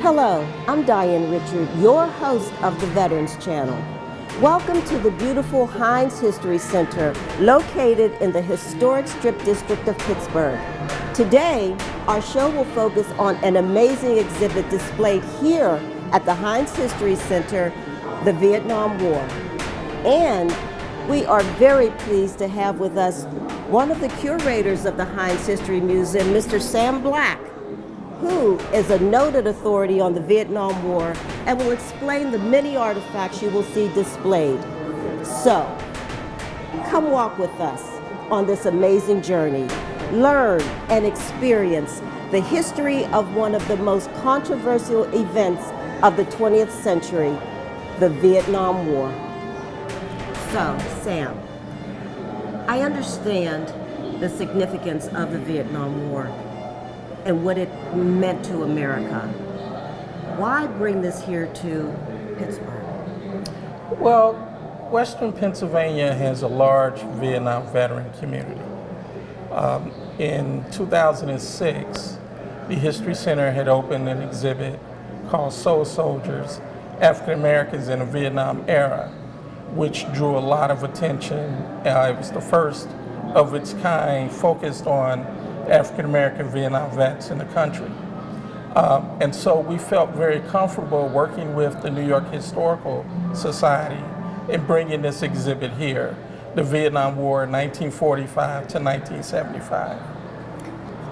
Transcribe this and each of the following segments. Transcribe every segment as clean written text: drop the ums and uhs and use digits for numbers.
Hello, I'm Diane Richard, your host of the Veterans Channel. Welcome to the beautiful Heinz History Center located in the historic Strip District of Pittsburgh. Today, our show will focus on an amazing exhibit displayed here at the Heinz History Center, the Vietnam War. And we are very pleased to have with us one of the curators of the Heinz History Museum, Mr. Sam Black, who is a noted authority on the Vietnam War and will explain the many artifacts you will see displayed. So, come walk with us on this amazing journey. Learn and experience the history of one of the most controversial events of the 20th century, the Vietnam War. So, Sam, I understand the significance of the Vietnam War and what it meant to America. Why bring this here to Pittsburgh? Well, Western Pennsylvania has a large Vietnam veteran community. In 2006, the History Center had opened an exhibit called Soul Soldiers, African Americans in the Vietnam Era, which drew a lot of attention. It was the first of its kind focused on African American Vietnam vets in the country. And so we felt very comfortable working with the New York Historical Society in bringing this exhibit here, the Vietnam War 1945 to 1975.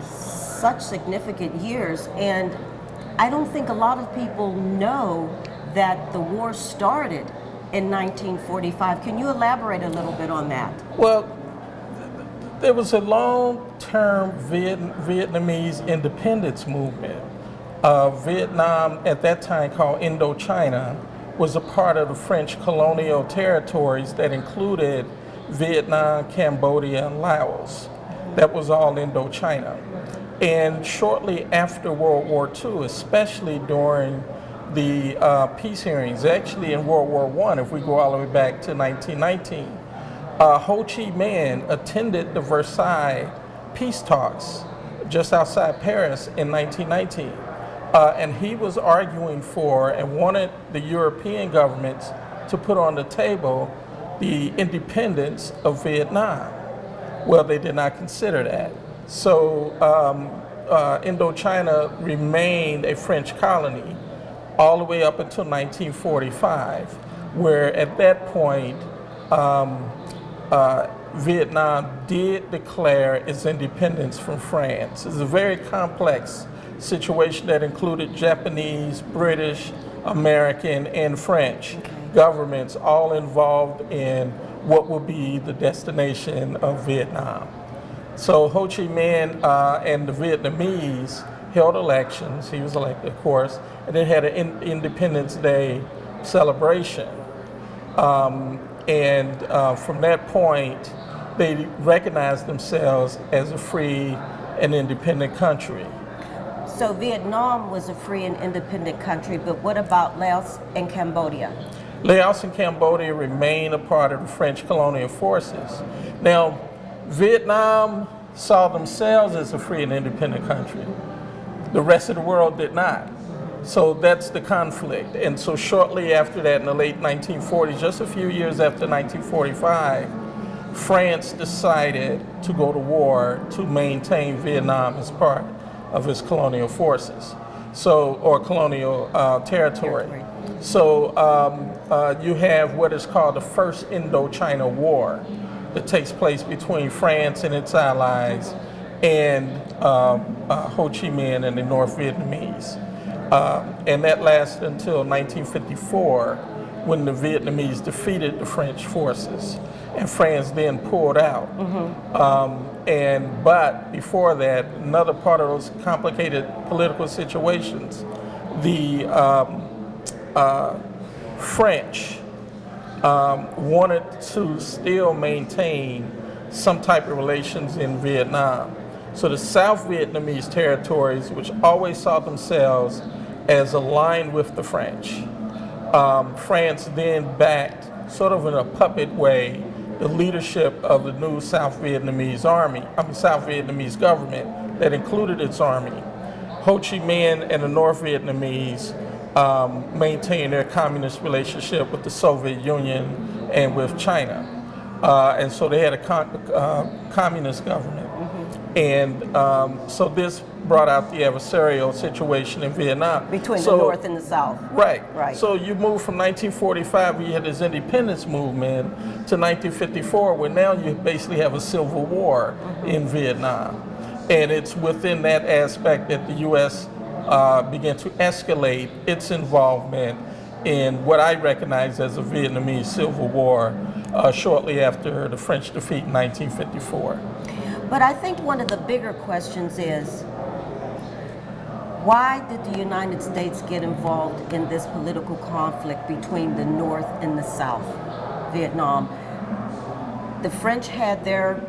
Such significant years, and I don't think a lot of people know that the war started in 1945. Can you elaborate a little bit on that? Well, there was a long-term Vietnamese independence movement. Vietnam, at that time called Indochina, was a part of the French colonial territories that included Vietnam, Cambodia, and Laos. That was all Indochina. And shortly after World War II, especially during the peace hearings, actually in World War I, if we go all the way back to 1919, Ho Chi Minh attended the Versailles peace talks just outside Paris in 1919. And he was arguing for and wanted the European governments to put on the table the independence of Vietnam. Well, they did not consider that. So Indochina remained a French colony all the way up until 1945, where at that point, Vietnam did declare its independence from France. It's a very complex situation that included Japanese, British, American, and French governments all involved in what would be the destination of Vietnam. So Ho Chi Minh and the Vietnamese held elections. He was elected, of course, and then had an Independence Day celebration. And from that point, they recognized themselves as a free and independent country. So Vietnam was a free and independent country, but what about Laos and Cambodia? Laos and Cambodia remain a part of the French colonial forces. Now, Vietnam saw themselves as a free and independent country. The rest of the world did not. So that's the conflict. And so shortly after that, in the late 1940s, just a few years after 1945, France decided to go to war to maintain Vietnam as part of its colonial forces, or colonial territory. So you have what is called the First Indochina War that takes place between France and its allies and Ho Chi Minh and the North Vietnamese. And that lasted until 1954, when the Vietnamese defeated the French forces, and France then pulled out. But before that, another part of those complicated political situations, the French wanted to still maintain some type of relations in Vietnam. So the South Vietnamese territories, which always saw themselves as aligned with the French, France then backed, sort of in a puppet way, the leadership of the new South Vietnamese government that included its army. Ho Chi Minh and the North Vietnamese maintained their communist relationship with the Soviet Union and with China. And so they had a communist government. And so this brought out the adversarial situation in Vietnam. Between the North and the South. Right. Right. So you move from 1945, where you had this independence movement, to 1954, where now you basically have a civil war in Vietnam. And it's within that aspect that the U.S. Began to escalate its involvement in what I recognize as a Vietnamese civil war shortly after the French defeat in 1954. But I think one of the bigger questions is, why did the United States get involved in this political conflict between the North and the South, Vietnam? The French had their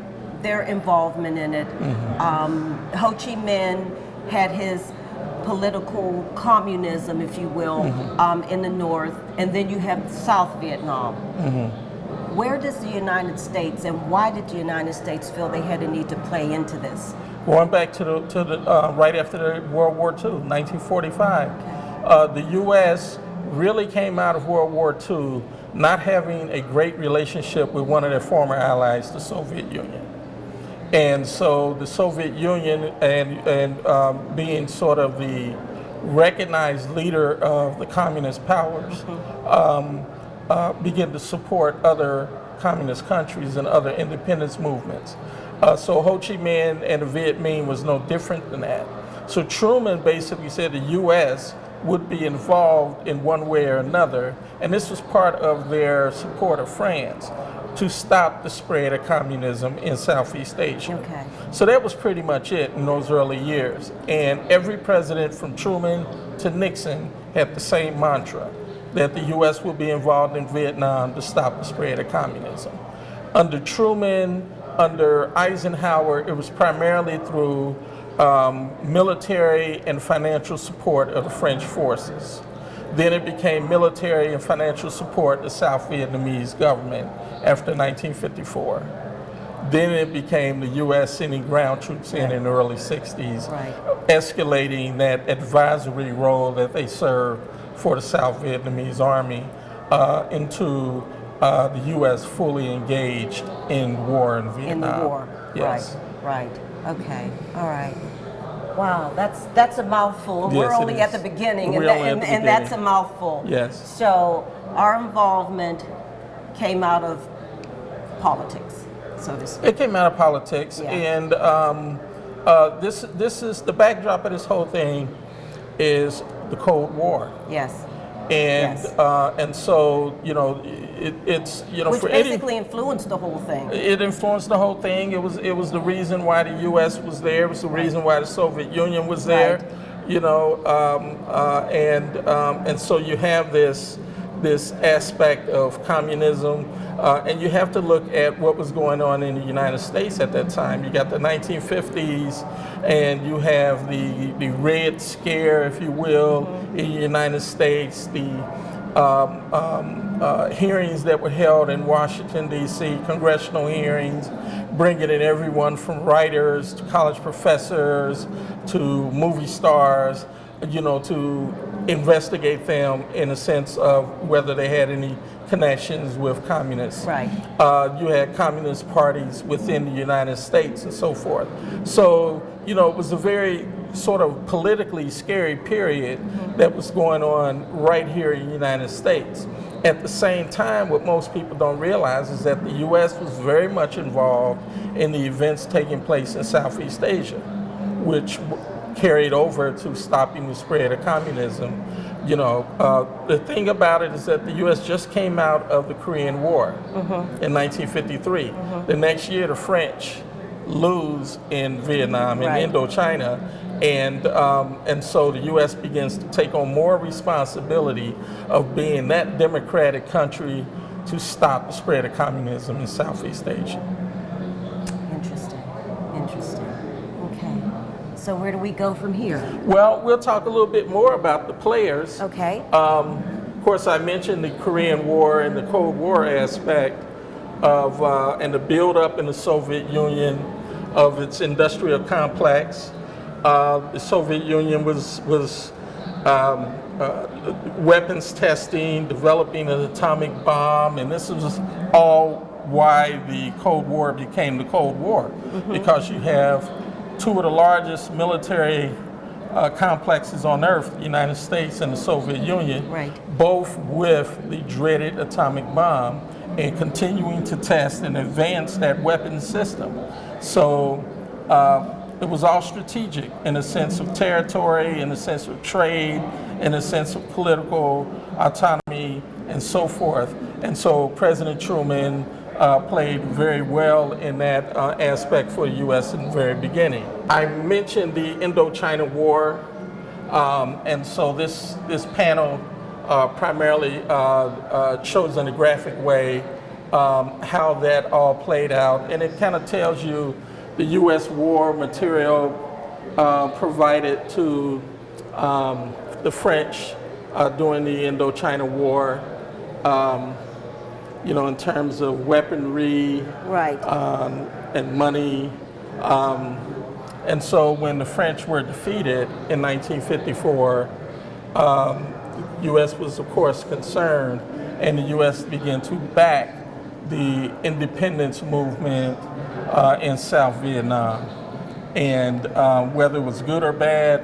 involvement in it. Ho Chi Minh had his political communism, if you will, in the North, and then you have South Vietnam. Where does the United States, and why did the United States feel they had a need to play into this? Going back to the right after the World War II, 1945, the U.S. really came out of World War II not having a great relationship with one of their former allies, the Soviet Union. And so the Soviet Union and being sort of the recognized leader of the communist powers began to support other communist countries and other independence movements. So Ho Chi Minh and the Viet Minh was no different than that. So Truman basically said the U.S. would be involved in one way or another, and this was part of their support of France to stop the spread of communism in Southeast Asia. Okay. So that was pretty much it in those early years. And every president from Truman to Nixon had the same mantra, that the U.S. would be involved in Vietnam to stop the spread of communism. Under Truman, under Eisenhower, it was primarily through military and financial support of the French forces. Then it became military and financial support of the South Vietnamese government after 1954. Then it became the U.S. sending ground troops in the early 60s, escalating that advisory role that they served for the South Vietnamese Army into the U.S. fully engaged in war in Vietnam. In the war, yes. Right, okay, all right. Wow, that's a mouthful. Yes, We're only at the beginning, and that's a mouthful. Yes. So our involvement came out of politics, so to speak. It came out of politics, and this is the backdrop of this whole thing is the Cold War. Yes. And and so it's which for basically influenced the whole thing. It influenced the whole thing. It was the reason why the U.S. was there. It was the reason why the Soviet Union was there. And so you have this aspect of communism, and you have to look at what was going on in the United States at that time. You got the 1950s, and you have the Red Scare, if you will, in the United States. The hearings that were held in Washington, D.C., congressional hearings, bringing in everyone from writers to college professors to movie stars, to investigate them in a sense of whether they had any connections with communists. Right. You had communist parties within the United States and so forth. So, it was a very sort of politically scary period that was going on right here in the United States. At the same time, what most people don't realize is that the U.S. was very much involved in the events taking place in Southeast Asia, which carried over to stopping the spread of communism. The thing about it is that the U.S. just came out of the Korean War in 1953. The next year, the French lose in Vietnam and Indochina, and so the U.S. begins to take on more responsibility of being that democratic country to stop the spread of communism in Southeast Asia. Interesting. Okay. So where do we go from here? Well, we'll talk a little bit more about the players. Okay. Of course, I mentioned the Korean War and the Cold War aspect of and the buildup in the Soviet Union of its industrial complex. The Soviet Union was weapons testing, developing an atomic bomb, and this was all why the Cold War became the Cold War, because you have two of the largest military complexes on Earth, the United States and the Soviet Union, both with the dreaded atomic bomb and continuing to test and advance that weapons system. So it was all strategic in a sense of territory, in a sense of trade, in a sense of political autonomy, and so forth. And so President Truman played very well in that aspect for the U.S. in the very beginning. I mentioned the Indochina War, and so this panel primarily shows in a graphic way how that all played out, and it kind of tells you the U.S. war material provided to the French during the Indochina War, you know, in terms of weaponry and money. And so when the French were defeated in 1954, U.S. was of course concerned, and the U.S. began to back the independence movement in South Vietnam. And whether it was good or bad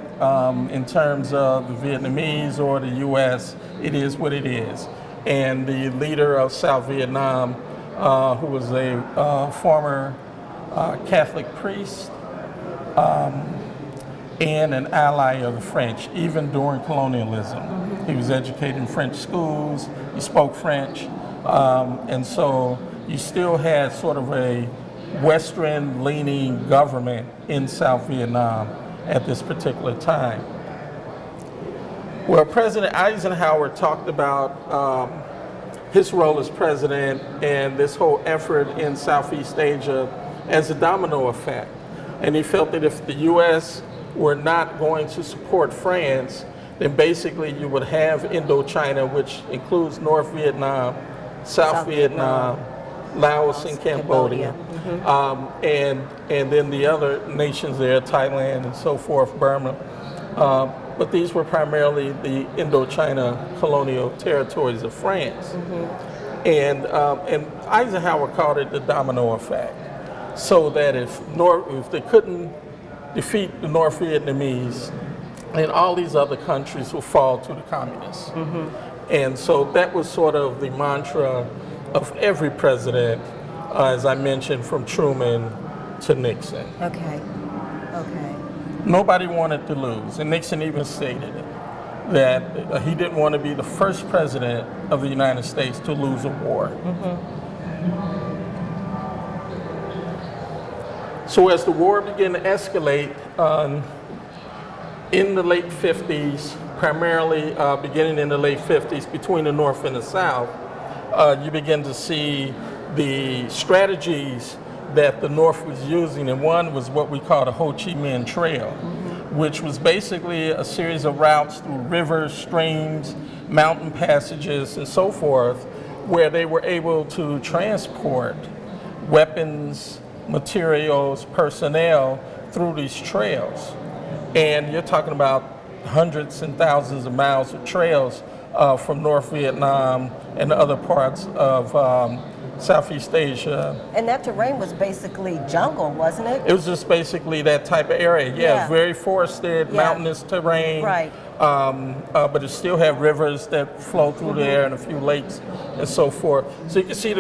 in terms of the Vietnamese or the U.S., it is what it is. And the leader of South Vietnam, who was a former Catholic priest and an ally of the French, even during colonialism. He was educated in French schools, he spoke French, and so you still had sort of a Western-leaning government in South Vietnam at this particular time. Well, President Eisenhower talked about his role as president and this whole effort in Southeast Asia as a domino effect. And he felt that if the U.S. were not going to support France, then basically you would have Indochina, which includes North Vietnam, South Vietnam, Laos, and Cambodia. And then the other nations there, Thailand and so forth, Burma. But these were primarily the Indochina colonial territories of France. And Eisenhower called it the domino effect, so that if they couldn't defeat the North Vietnamese, then all these other countries will fall to the communists. And so that was sort of the mantra of every president, as I mentioned, from Truman to Nixon. Okay. Nobody wanted to lose, and Nixon even stated it, that he didn't want to be the first president of the United States to lose a war. So as the war began to escalate in the late 50s, primarily beginning in the late 50s between the North and the South, you begin to see the strategies that the North was using, and one was what we call the Ho Chi Minh Trail, which was basically a series of routes through rivers, streams, mountain passages, and so forth, where they were able to transport weapons, materials, personnel through these trails. And you're talking about hundreds and thousands of miles of trails from North Vietnam and other parts of Southeast Asia. And that terrain was basically jungle, wasn't it? It was just basically that type of area. Yeah, very forested, mountainous terrain. But it still had rivers that flow through there and a few lakes and so forth. So you can see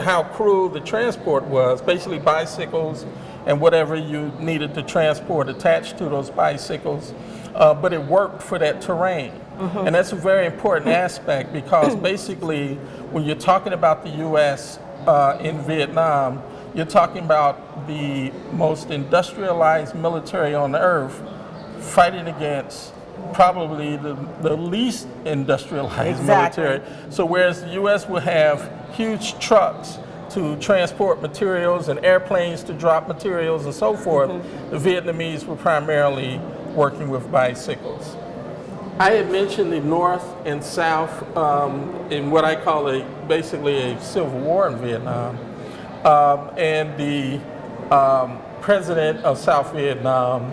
how crude the transport was, basically bicycles and whatever you needed to transport attached to those bicycles. But it worked for that terrain. And that's a very important aspect, because basically when you're talking about the U.S. In Vietnam, you're talking about the most industrialized military on earth fighting against probably the least industrialized military. So whereas the U.S. will have huge trucks to transport materials and airplanes to drop materials and so forth, the Vietnamese were primarily working with bicycles. I had mentioned the North and South in what I call basically a civil war in Vietnam. And the president of South Vietnam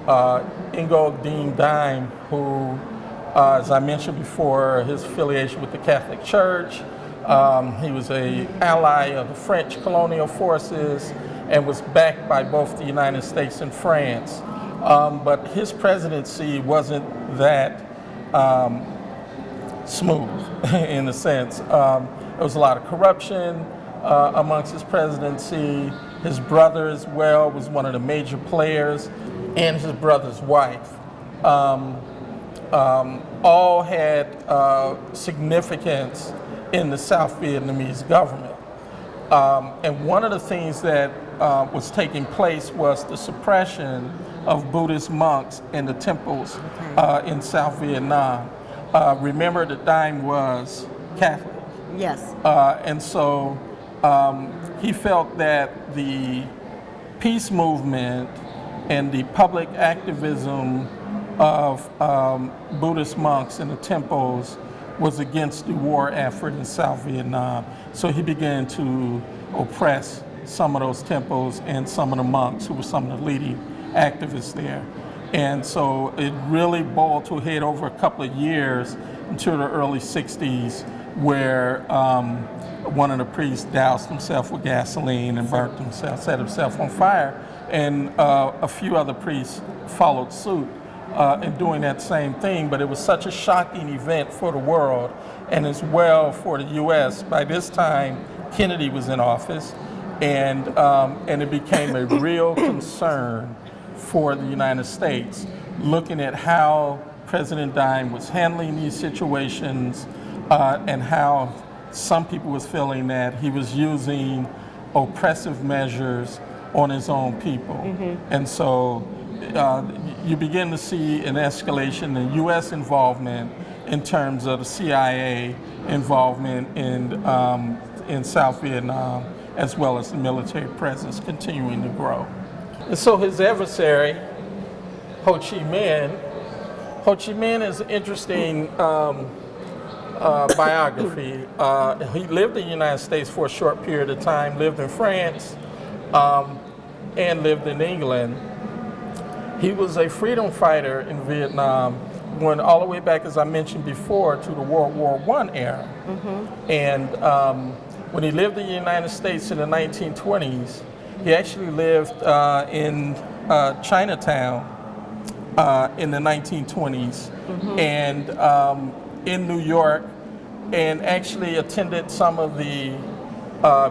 Ngo Dinh Diem, who, as I mentioned before, his affiliation with the Catholic Church. He was an ally of the French colonial forces and was backed by both the United States and France. But his presidency wasn't that smooth in a sense. There was a lot of corruption amongst his presidency. His brother as well was one of the major players, and his brother's wife. All had significance in the South Vietnamese government. And one of the things that was taking place was the suppression of Buddhist monks in the temples in South Vietnam. Remember that Diem was Catholic. Yes. And so he felt that the peace movement and the public activism of Buddhist monks in the temples was against the war effort in South Vietnam. So he began to oppress some of those temples and some of the monks who were some of the leading activists there. And so it really boiled to a head over a couple of years until the early 60s, where one of the priests doused himself with gasoline and burnt himself, set himself on fire, and a few other priests followed suit in doing that same thing. But it was such a shocking event for the world, and as well for the U.S. By this time, Kennedy was in office, and it became a real concern for the United States, looking at how President Diem was handling these situations, and how some people was feeling that he was using oppressive measures on his own people. And so you begin to see an escalation in U.S. involvement in terms of the CIA involvement in South Vietnam, as well as the military presence continuing to grow. And so his adversary, Ho Chi Minh is an interesting biography. He lived in the United States for a short period of time, lived in France, and lived in England. He was a freedom fighter in Vietnam, went all the way back, as I mentioned before, to the World War I era. And when he lived in the United States in the 1920s, he actually lived in Chinatown in the 1920s, and in New York, and actually attended some of the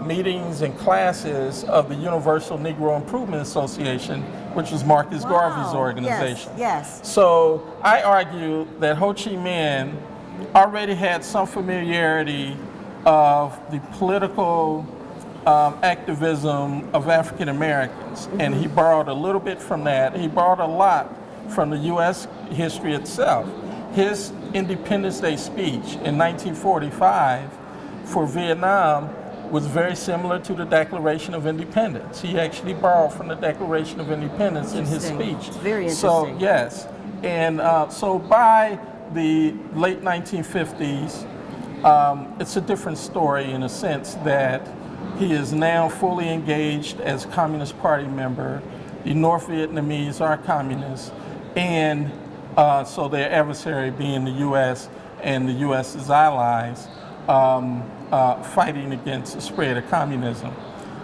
meetings and classes of the Universal Negro Improvement Association, which was Marcus Garvey's organization. Yes. So I argue that Ho Chi Minh already had some familiarity of the political activism of African Americans, and he borrowed a little bit from that. He borrowed a lot from the U.S. history itself. His Independence Day speech in 1945 for Vietnam was very similar to the Declaration of Independence. He actually borrowed from the Declaration of Independence in his speech. Very interesting. So, yes. And so by the late 1950s, it's a different story in a sense that he is now fully engaged as a Communist Party member. The North Vietnamese are communists, and so their adversary being the U.S. and the U.S.'s allies, fighting against the spread of communism.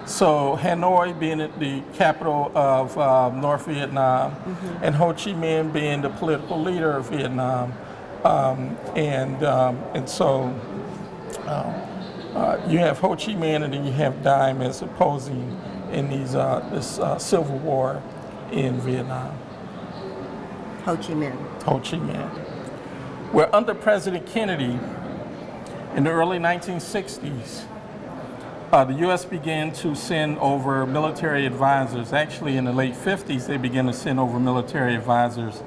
So Hanoi being the capital of North Vietnam, and Ho Chi Minh being the political leader of Vietnam, and so you have Ho Chi Minh, and then you have Diem as opposing in these this civil war in Vietnam. Ho Chi Minh. Ho Chi Minh. Where under President Kennedy, in the early 1960s, the U.S. began to send over military advisors. Actually, in the late 50s, they began to send over military advisors,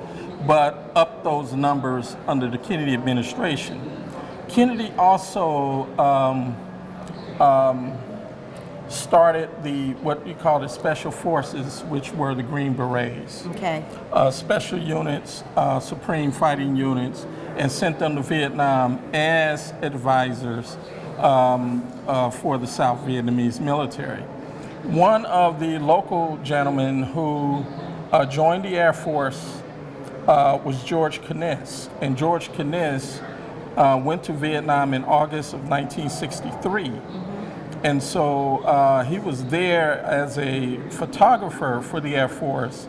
but up those numbers under the Kennedy administration. Kennedy also started what you call the special forces, which were the Green Berets. Okay. Special units, supreme fighting units, and sent them to Vietnam as advisors for the South Vietnamese military. One of the local gentlemen who joined the Air Force was George Kniss. And George Kniss went to Vietnam in August of 1963. And so he was there as a photographer for the Air Force.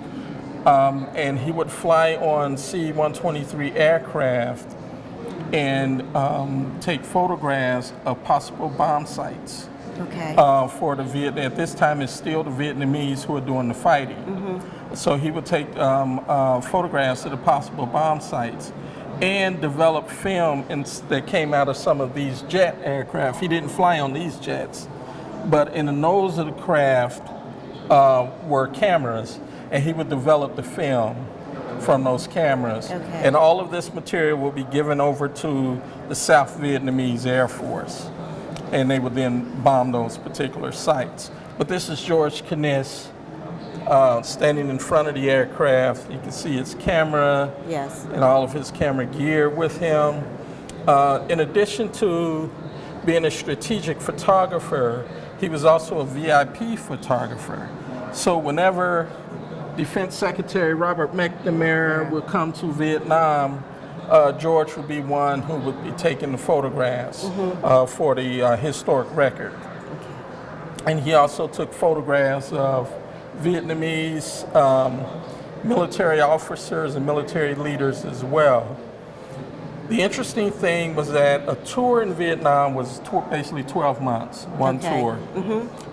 And he would fly on C-123 aircraft and take photographs of possible bomb sites. Okay. For the at this time it's still the Vietnamese who are doing the fighting. So he would take photographs of the possible bomb sites and develop film that came out of some of these jet aircraft. He didn't fly on these jets, but in the nose of the craft were cameras, and he would develop the film from those cameras. Okay. And all of this material will be given over to the South Vietnamese Air Force, and they would then bomb those particular sites. But this is George Kniss standing in front of the aircraft. You can see his camera, Yes. and all of his camera gear with him. In addition to being a strategic photographer, he was also a VIP photographer. So whenever Defense Secretary Robert McNamara would come to Vietnam, George would be one who would be taking the photographs for the historic record. And he also took photographs of Vietnamese military officers and military leaders as well. The interesting thing was that a tour in Vietnam was basically 12 months, one tour.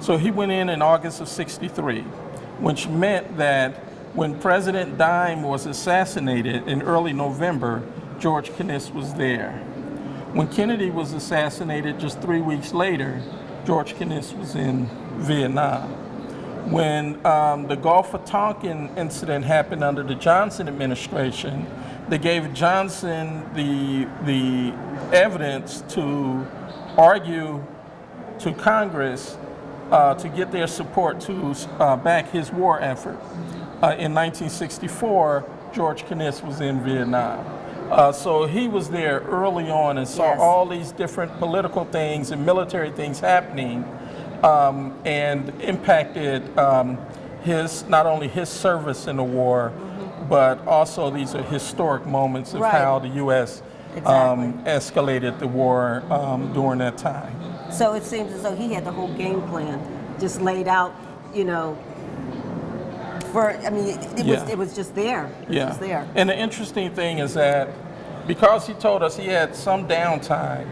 So he went in August of '63, which meant that when President Diane was assassinated in early November, George Kniss was there. When Kennedy was assassinated just 3 weeks later, George Kniss was in Vietnam. When the Gulf of Tonkin incident happened under the Johnson administration, they gave Johnson the evidence to argue to Congress to get their support to back his war effort. In 1964, George Kniss was in Vietnam. So he was there early on and saw all these different political things and military things happening, and impacted not only his service in the war, but also these are historic moments of how the U.S. Escalated the war during that time. So it seems as though he had the whole game plan just laid out, you know, it was just there. It was just there. And the interesting thing is that because he told us he had some downtime,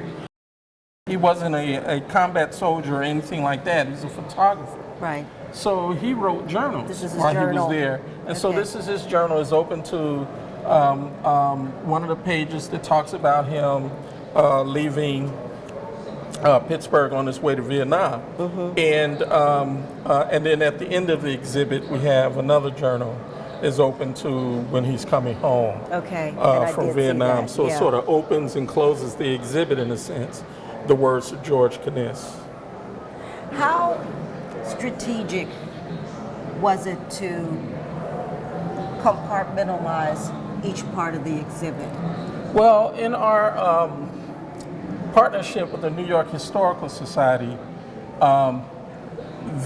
he wasn't a combat soldier or anything like that. He's a photographer. Right. So he wrote journals This is his while journal. he was there. And so this is his journal. It's open to one of the pages that talks about him leaving Pittsburgh on his way to Vietnam. And then at the end of the exhibit, we have another journal is open to when he's coming home from Vietnam. So it sort of opens and closes the exhibit in a sense, the words of George Kniss. How strategic was it to compartmentalize each part of the exhibit? Well, in our partnership with the New York Historical Society,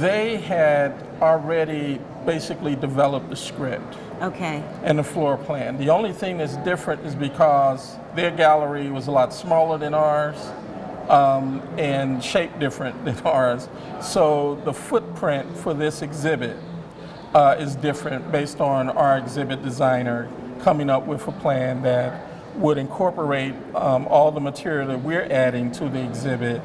they had already basically developed the script and the floor plan. The only thing that's different is because their gallery was a lot smaller than ours, and shaped different than ours. So the footprint for this exhibit is different based on our exhibit designer coming up with a plan that would incorporate all the material that we're adding to the exhibit,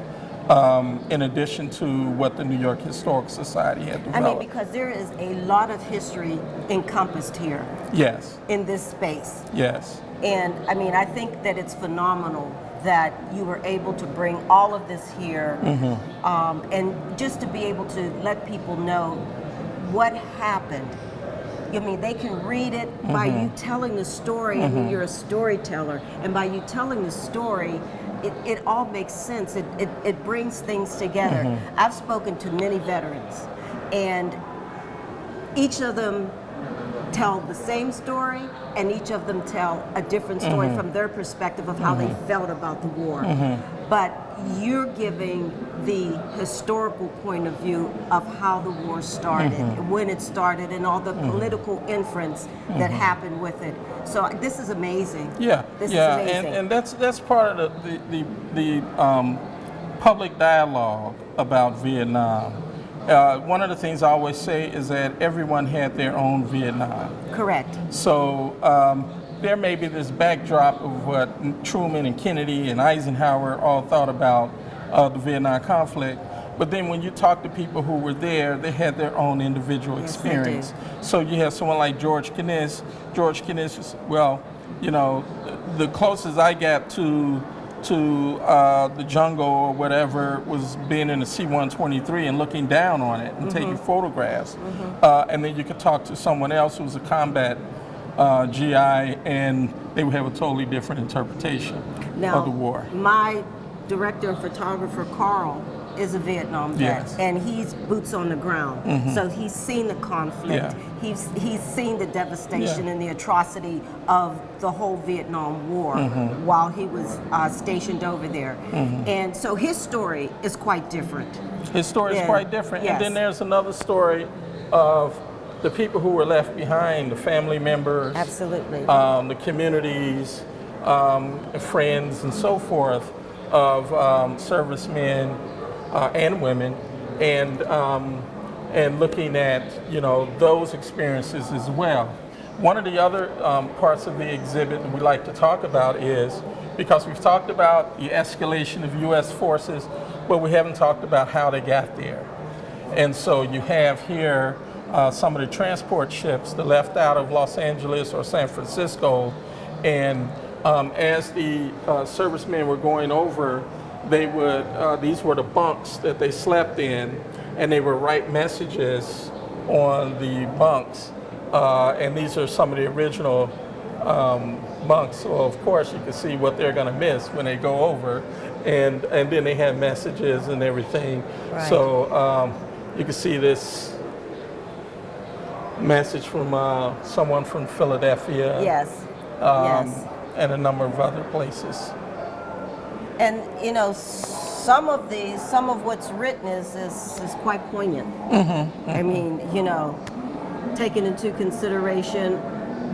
in addition to what the New York Historical Society had developed. I mean, because there is a lot of history encompassed here. Yes. In this space. Yes. And I mean, I think that it's phenomenal that you were able to bring all of this here, and just to be able to let people know what happened. I mean, they can read it by you telling the story. I mean, you're a storyteller, and by you telling the story, it all makes sense. It brings things together. I've spoken to many veterans, and each of them tell the same story, and each of them tell a different story from their perspective of how they felt about the war. But you're giving the historical point of view of how the war started, when it started, and all the political inference that happened with it. So this is amazing. Yeah, this yeah, is amazing. and that's part of the public dialogue about Vietnam. One of the things I always say is that everyone had their own Vietnam. Correct. So there may be this backdrop of what Truman and Kennedy and Eisenhower all thought about the Vietnam conflict. But then when you talk to people who were there, they had their own individual experience. So you have someone like George Kniss. George Kniss was, well, you know, the closest I got to the jungle or whatever was being in a C-123 and looking down on it and taking photographs. And then you could talk to someone else who was a combat GI, and they would have a totally different interpretation of the war. My director and photographer, Carl, is a Vietnam vet, and he's boots on the ground. So he's seen the conflict. He's seen the devastation and the atrocity of the whole Vietnam War while he was stationed over there. And so his story is quite different. His story is quite different. And then there's another story of the people who were left behind, the family members, absolutely, the communities, friends, and so forth of servicemen and women, and looking at, you know, those experiences as well. One of the other parts of the exhibit that we like to talk about is, because we've talked about the escalation of U.S. forces, but we haven't talked about how they got there. And so you have here some of the transport ships that left out of Los Angeles or San Francisco, and as the servicemen were going over, they would, these were the bunks that they slept in, and they would write messages on the bunks, and these are some of the original bunks. So of course you can see what they're going to miss when they go over, and then they had messages and everything. Right. So you can see this message from someone from Philadelphia. Yes. And a number of other places. And you know, some of what's written is quite poignant. I mean, you know, taking into consideration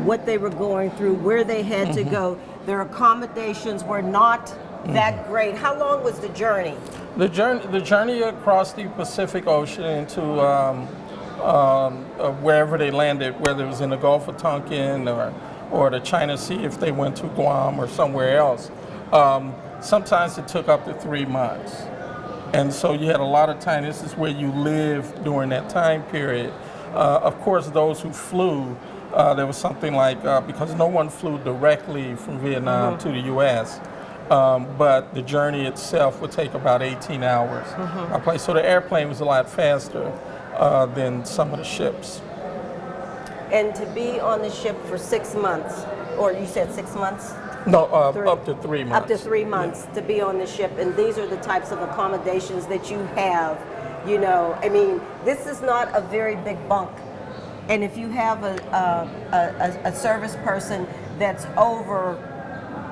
what they were going through, where they had to go. Their accommodations were not that great. How long was the journey? The journey across the Pacific Ocean into wherever they landed, whether it was in the Gulf of Tonkin or the China Sea if they went to Guam or somewhere else. Sometimes it took up to 3 months. And so you had a lot of time. This is where you lived during that time period. Of course, those who flew, there was something like, because no one flew directly from Vietnam to the U.S., but the journey itself would take about 18 hours. So the airplane was a lot faster than some of the ships. And to be on the ship for 6 months, or you said 6 months? No, up to 3 months. Up to 3 months to be on the ship, and these are the types of accommodations that you have. You know, I mean, this is not a very big bunk, and if you have a service person that's over,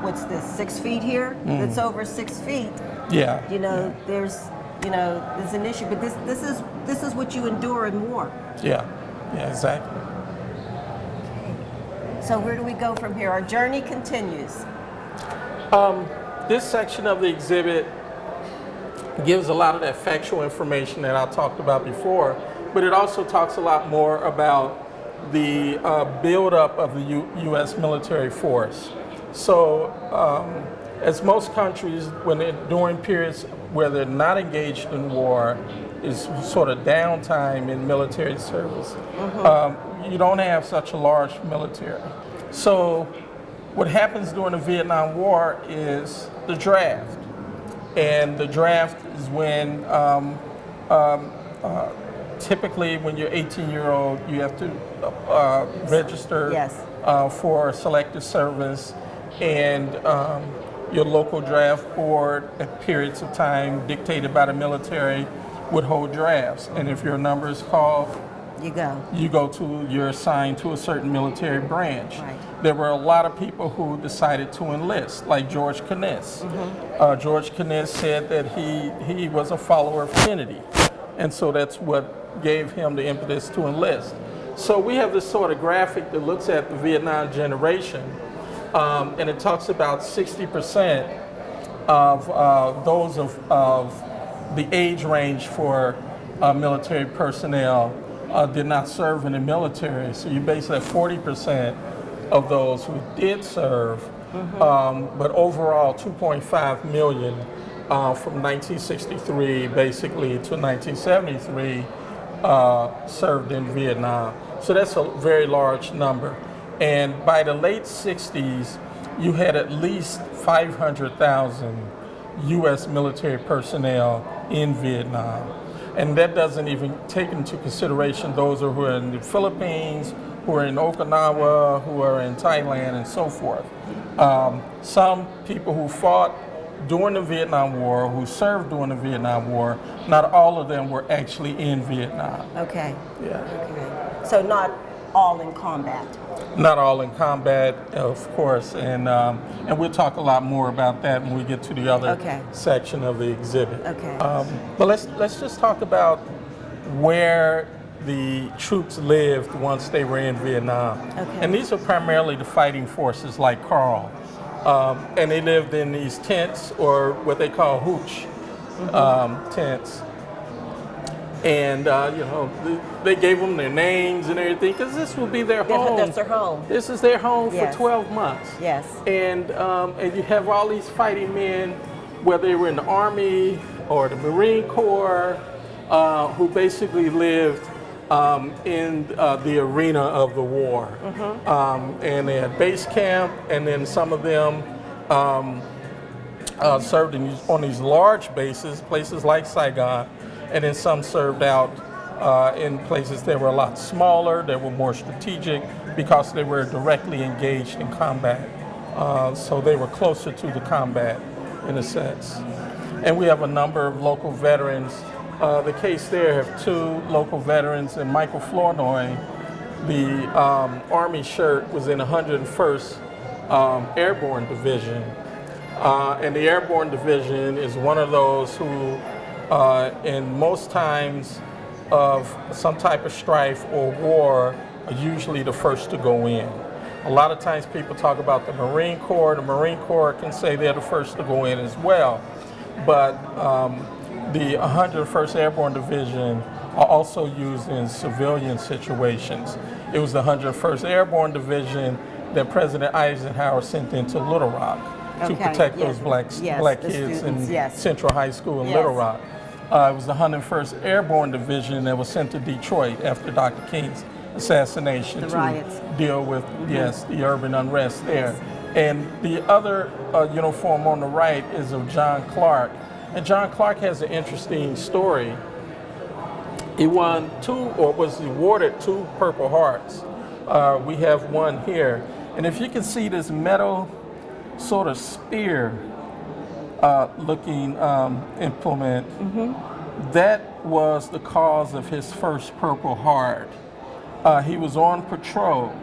what's this, 6 feet here? That's over 6 feet. Yeah. You know, there's an issue, but this is what you endure in war. Yeah. Yeah. Exactly. So where do we go from here? Our journey continues. This section of the exhibit gives a lot of that factual information that I talked about before, but it also talks a lot more about the buildup of the U.S. military force. So as most countries, during periods where they're not engaged in war, is sort of downtime in military service. You don't have such a large military. So what happens during the Vietnam War is the draft. And the draft is when, typically when you're 18-year-old, you have to register for selective service, and your local draft board at periods of time dictated by the military would hold drafts. And if your number is called, you're assigned to a certain military branch. Right. There were a lot of people who decided to enlist, like George Kniss. George Kniss said that he was a follower of Kennedy, and so that's what gave him the impetus to enlist. So we have this sort of graphic that looks at the Vietnam generation, and it talks about 60% of those of the age range for military personnel did not serve in the military. So you basically have 40% of those who did serve, but overall 2.5 million from 1963 basically to 1973 served in Vietnam. So that's a very large number. And by the late 60s, you had at least 500,000 U.S. military personnel in Vietnam. And that doesn't even take into consideration those who are in the Philippines, who are in Okinawa, who are in Thailand, and so forth. Some people who fought during the Vietnam War, who served during the Vietnam War, not all of them were actually in Vietnam. Okay. Yeah. Okay. So not all in combat. Not all in combat, of course, and we'll talk a lot more about that when we get to the other section of the exhibit. Okay. But let's just talk about where the troops lived once they were in Vietnam. Okay. And these are primarily the fighting forces like Carl. And they lived in these tents, or what they call hooch tents. And, they gave them their names and everything, because this will be their home. That's their home. This is their home Yes. for 12 months. Yes. And you have all these fighting men, whether they were in the Army or the Marine Corps, who basically lived in the arena of the war. And they had base camp, and then some of them served on these large bases, places like Saigon, and then some served out in places that were a lot smaller, that were more strategic, because they were directly engaged in combat. So they were closer to the combat, in a sense. And we have a number of local veterans. The case there have two local veterans, and Michael Flournoy, the Army shirt was in 101st Airborne Division. And the Airborne Division is one of those who, in most times of some type of strife or war, are usually the first to go in. A lot of times people talk about the Marine Corps. The Marine Corps can say they're the first to go in as well. But the 101st Airborne Division are also used in civilian situations. It was the 101st Airborne Division that President Eisenhower sent into Little Rock to protect those black kids in Central High School in Little Rock. It was the 101st Airborne Division that was sent to Detroit after Dr. King's assassination to deal with, the urban unrest there. And the other uniform on the right is of John Clark. And John Clark has an interesting story. He won was awarded 2 Purple Hearts. We have one here. And if you can see this metal sort of spear looking implement, that was the cause of his first Purple Heart. He was on patrol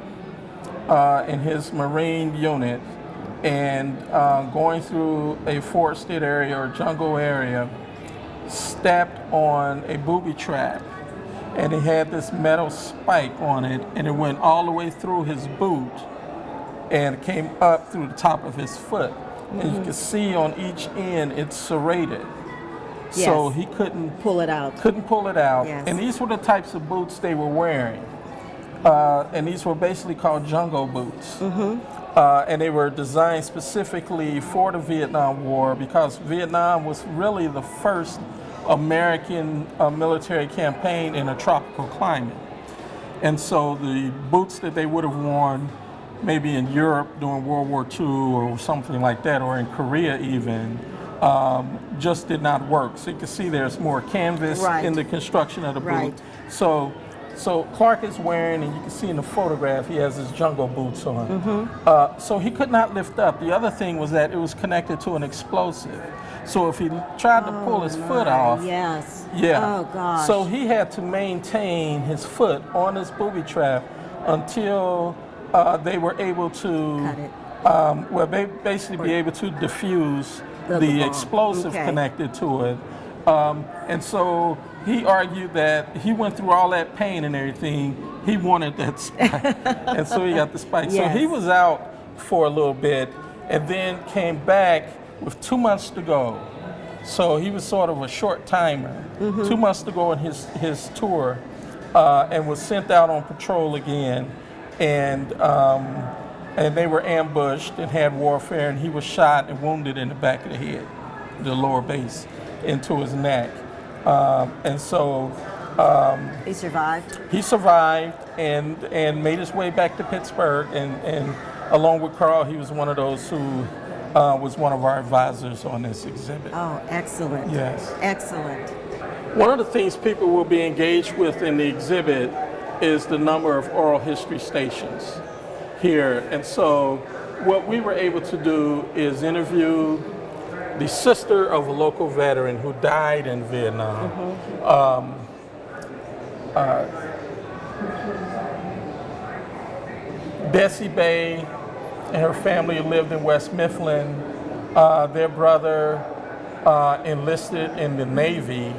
in his Marine unit, and going through a forested area or jungle area, stepped on a booby trap, and it had this metal spike on it, and it went all the way through his boot and came up through the top of his foot. And you can see on each end it's serrated. So he couldn't pull it out. And these were the types of boots they were wearing. And these were basically called jungle boots. And they were designed specifically for the Vietnam War, because Vietnam was really the first American military campaign in a tropical climate. And so the boots that they would have worn maybe in Europe during World War II or something like that, or in Korea even, just did not work. So you can see there's more canvas in the construction of the boot. So So Clark is wearing, and you can see in the photograph, he has his jungle boots on. So he could not lift up. The other thing was that it was connected to an explosive. So if he tried to pull his foot off, Yes. yeah. Oh gosh. So he had to maintain his foot on this booby trap until they were able to Cut it. well, basically be able to diffuse the bomb. explosive Okay. connected to it. And so he argued that he went through all that pain and everything. He wanted that spike. And so he got the spike. Yes. So he was out for a little bit and then came back with 2 months to go. So he was sort of a short timer. 2 months to go in his tour, and was sent out on patrol again. And they were ambushed and had warfare, and he was shot and wounded in the back of the head, the lower base, into his neck. And so He survived. he survived and made his way back to Pittsburgh. And along with Carl, he was one of those who was one of our advisors on this exhibit. Oh, excellent. Yes. Excellent. One of the things people will be engaged with in the exhibit is the number of oral history stations here. And so what we were able to do is interview the sister of a local veteran who died in Vietnam. Bessie Bay and her family lived in West Mifflin. Their brother enlisted in the Navy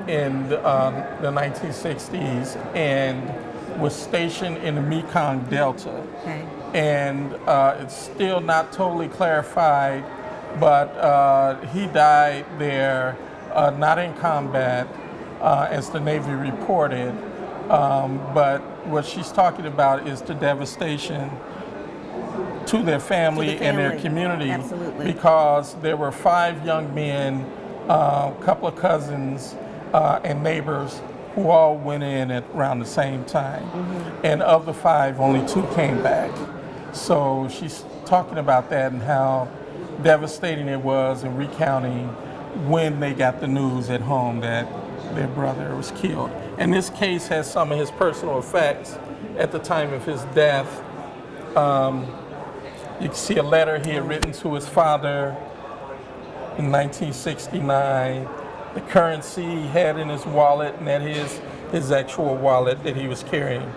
in the 1960s and was stationed in the Mekong Delta. Okay. And it's still not totally clarified, but he died there, not in combat, as the Navy reported. But what she's talking about is the devastation to their family, and their community. Absolutely. Because there were 5 young men, a couple of cousins, and neighbors who all went in at around the same time. And of the 5, only 2 came back. So she's talking about that and how devastating it was, and recounting when they got the news at home that their brother was killed. And this case has some of his personal effects at the time of his death. You can see a letter he had written to his father in 1969. The currency he had in his wallet, and that is his actual wallet that he was carrying.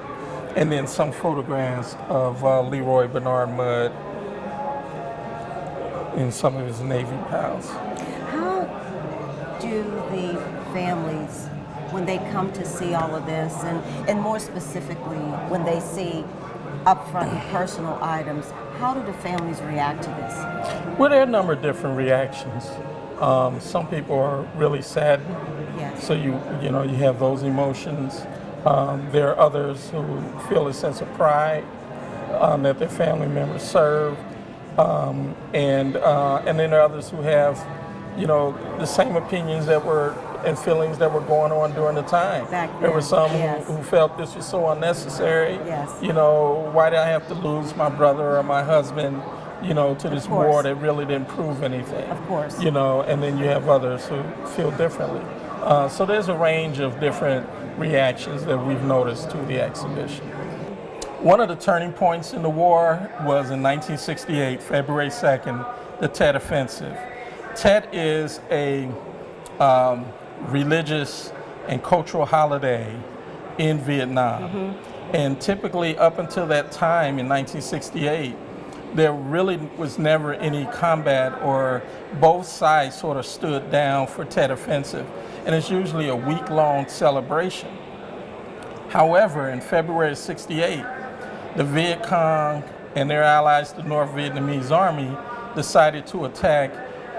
And then some photographs of Leroy Bernard Mudd and some of his Navy pals. How do the families, when they come to see all of this, and more specifically, when they see upfront and personal items, how do the families react to this? Well, there are a number of different reactions. Some people are really saddened. Yes. So you have those emotions. There are others who feel a sense of pride that their family members served, and then there are others who have, the same opinions and feelings that were going on during the time. There were some who felt this was so unnecessary. Yes. Why did I have to lose my brother or my husband? To this war that really didn't prove anything. Of course. And then you have others who feel differently. So there's a range of different reactions that we've noticed to the exhibition. One of the turning points in the war was in 1968, February 2nd, the Tet Offensive. Tet is a religious and cultural holiday in Vietnam. And typically up until that time in 1968, there really was never any combat, or both sides sort of stood down for Tet Offensive. And it's usually a week-long celebration. However, in February of '68, the Viet Cong and their allies, the North Vietnamese Army, decided to attack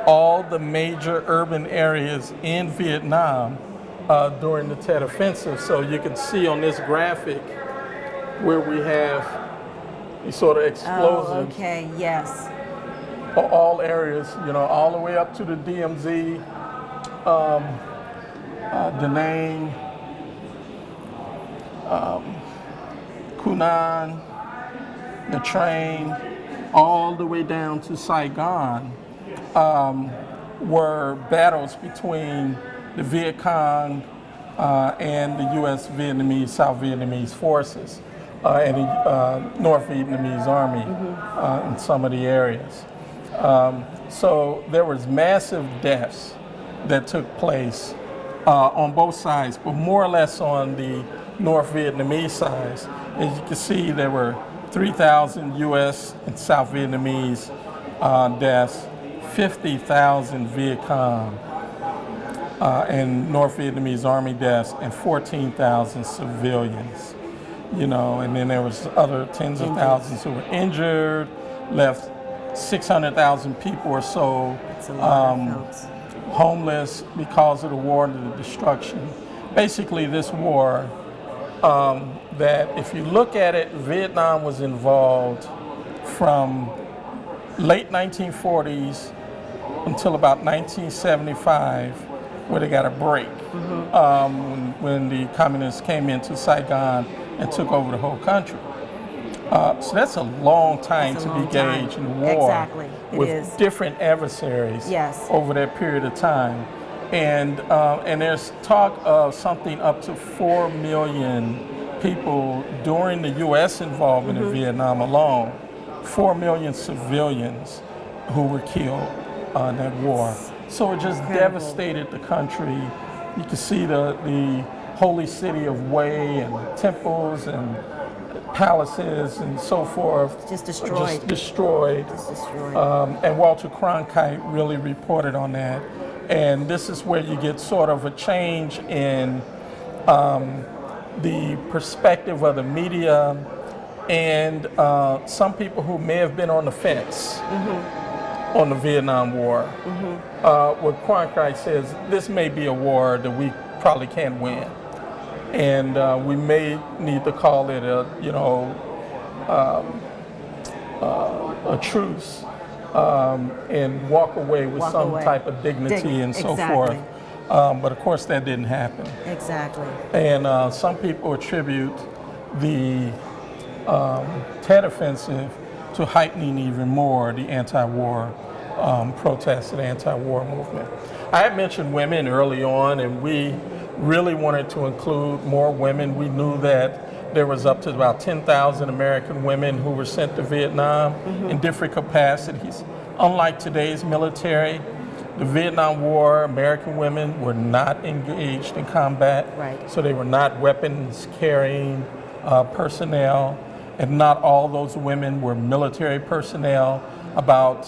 all the major urban areas in Vietnam during the Tet Offensive. So you can see on this graphic where we have these sort of explosives. Oh, okay, yes. All areas, all the way up to the DMZ, Da Nang, Cunan, the train, all the way down to Saigon, were battles between the Viet Cong, and the U.S. Vietnamese, South Vietnamese forces, and the North Vietnamese Army in some of the areas. So there was massive deaths that took place on both sides, but more or less on the North Vietnamese side. As you can see, there were 3,000 U.S. and South Vietnamese deaths, 50,000 Viet Cong and North Vietnamese Army deaths, and 14,000 civilians. You know, and then there was other tens of thousands who were injured, left 600,000 people or so That's a lot of folks. homeless because of the war and the destruction. Basically, this war, that if you look at it, Vietnam was involved from late 1940s until about 1975, where they got a break when the communists came into Saigon and took over the whole country. So that's a long time to be engaged in war Exactly. It with is. different adversaries Yes. over that period of time. And there's talk of something up to 4 million people during the U.S. involvement in Vietnam alone, 4 million civilians who were killed in that war. So it just devastated the country. You can see the holy city of Hue and temples and palaces and so forth. Just destroyed. Just destroyed. And Walter Cronkite really reported on that. And this is where you get sort of a change in the perspective of the media and some people who may have been on the fence on the Vietnam War. What Cronkite says, this may be a war that we probably can't win. And we may need to call it a truce and walk away with some type of dignity and so forth. But of course that didn't happen. Exactly. And some people attribute the Tet Offensive to heightening even more the anti-war protests and anti-war movement. I had mentioned women early on, and we really wanted to include more women. We knew that there was up to about 10,000 American women who were sent to Vietnam in different capacities. Unlike today's military, the Vietnam War, American women were not engaged in combat. Right. So they were not weapons carrying personnel, and not all those women were military personnel. About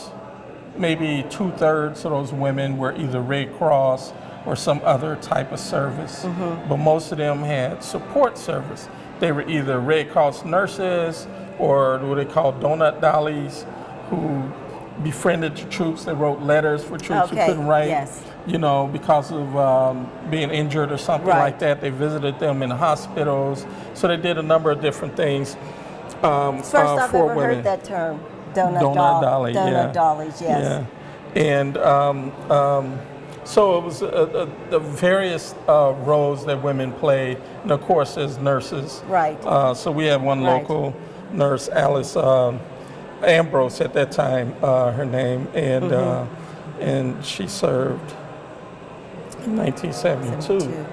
maybe 2/3 of those women were either Red Cross or some other type of service, but most of them had support service. They were either Red Cross nurses or what they call donut dollies, who befriended the troops. They wrote letters for troops who couldn't write, you know, because of being injured or something like that. They visited them in hospitals. So they did a number of different things First I've for ever women. heard that term, donut dolly, donut dollies, yes. Yeah. And so it was the various roles that women played, and of course as nurses. Right. So we had one local nurse, Alice Ambrose at that time, her name, and she served in 1972.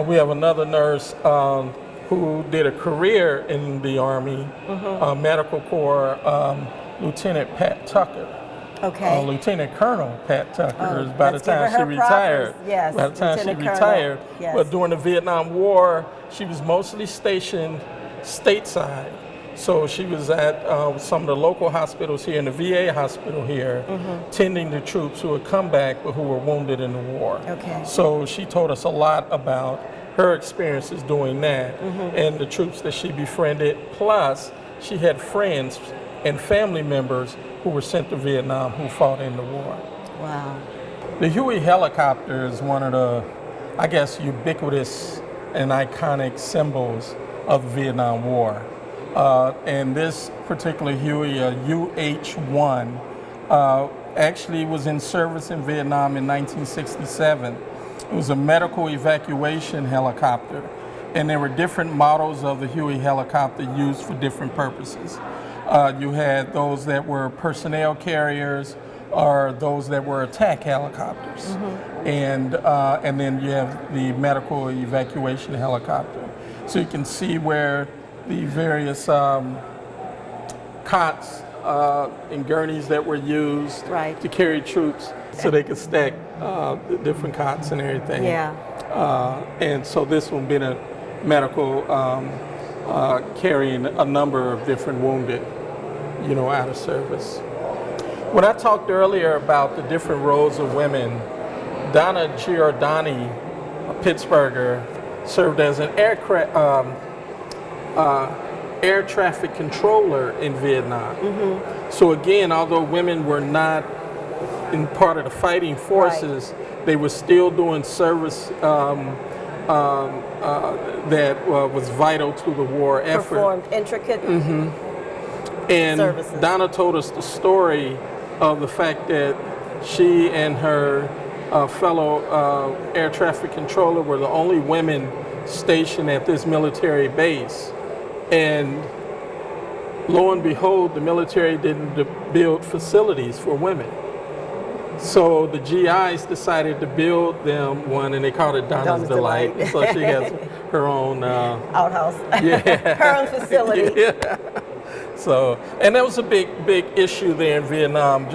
We have another nurse who did a career in the Army, Medical Corps, Lieutenant Pat Tucker. Okay. Lieutenant Colonel Pat Tucker, by the time she retired. Yes. By the time she retired. But during the Vietnam War, she was mostly stationed stateside. So she was at some of the local hospitals here, in the VA hospital here, tending to troops who had come back but who were wounded in the war. Okay. So she told us a lot about her experiences doing that and the troops that she befriended. Plus, she had friends and family members who were sent to Vietnam who fought in the war. Wow. The Huey helicopter is one of the, I guess, ubiquitous and iconic symbols of the Vietnam War. And this particular Huey, UH-1, actually was in service in Vietnam in 1967. It was a medical evacuation helicopter, and there were different models of the Huey helicopter used for different purposes. You had those that were personnel carriers, are those that were attack helicopters. And then you have the medical evacuation helicopter. So you can see where the various cots and gurneys that were used Right. to carry troops so they could stack different cots and everything. Yeah. And so this one being a medical carrying a number of different wounded, out of service. When I talked earlier about the different roles of women, Donna Giordani, a Pittsburgher, served as an air traffic controller in Vietnam. So again, although women were not in part of the fighting forces, they were still doing service that was vital to the war effort. Performed intricate And services. Donna told us the story of the fact that she and her fellow air traffic controller were the only women stationed at this military base. And lo and behold, the military didn't build facilities for women. So the GIs decided to build them one, and they called it Donna's Delight. So she has her own outhouse. Yeah. Her own facility. Yeah. So, and that was a big issue there in Vietnam.